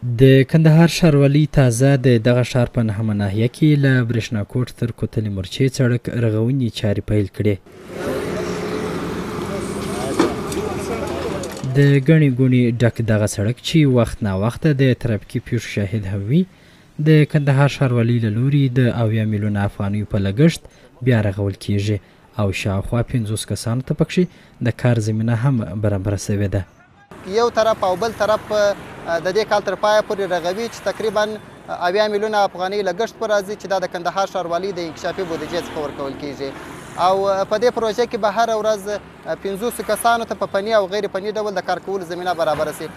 د کندهار ښاروالي تازه د دغه ښار په نهمه ناحیه کې له برېښنا کوټ تر کوتلې مورچې سړک رغونې چارې پیل کړې. د ګڼې ګوڼې ډک دغه سړک چې وخت ناوخته د ترافیکي پیښو شاهد هم وي، د کندهار ښاروالي له لوري د 80 میلیونه افغانیو په لګښت بیا رغول کیږي او شاوخوا 50 کسانو ته پکښې د کار زمینه هم برابره سوې ده. یو طرف او بل طرف د دې کال تر پایه پورې رغوي چې تقریبا 80 میلیونه افغانۍ لګښت پر راځي چې دا د کندهار ښاروالي د انکشافي بودیجې څخه ورکول کیږي او په دې پروژه کې به هره ورځ 50 کسانو ته په فني او غیر فني ډول د کار کولو زمینه برابره سي.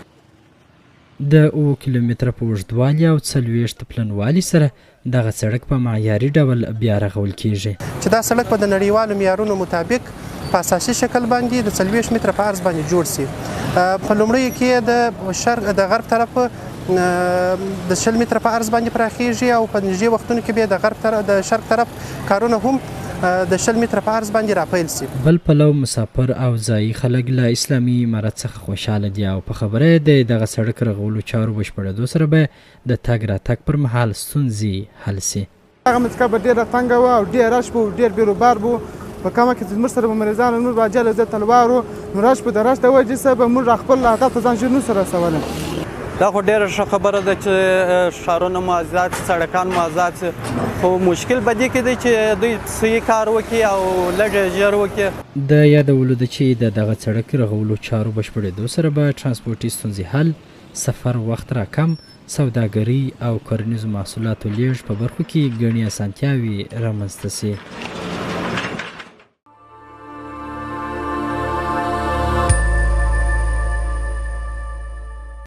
د اوه کیلومتره په اوږدوالي او 40 پلنوالي سره دغه سړک په معیاري ډول بیا رغول کیږي چې دا سړک په د نړیوالو معیارونو مطابق په اساسي شکل باندې د 40 متره په عرض باندې جوړ سي. په لومړیو کې د غرب طرف د 20 متره په عرض باندې پراخیږي او په نږدې وختونو کې بیا د شرق طرف کارونه هم د 20 متره په عرض باندې راپیل سي. بل پلو مسافر او ځایي خلک له اسلامي امارت څخه خوشحاله دي او په خبره د دغه سړک رغولو چارو بشپړېدو سره به د تګ راتګ پر مهال ستونزې حل سي. هغه مسکه به ډېره تنګه وه او ډېر رش به ډېر بیروبار به په کومه کې زموږ سره به مریضان نور به عجله زه تلوار وو نو رش به د رش د وجې څخه به موږ خپل هدف ته ځان ژر نو سره رسولی. دا خو ډېره ښه خبره ده چې ښارونه مو آزاد شي، سړکان مو آزاد شي، خو مشکل به دې کې دی چې دوی صحیح کار وکړي او لږ ژر وکړي. د یادولو ده چې د دغه سړک رغولو چارو بشپړېدو سره به ترانسپورټي ستونزې حل، سفر وخت راکم، سوداګري او کرنیزو محصولاتو لیږد په برخو کې ګڼې اسانتیاوې رامنځته سي.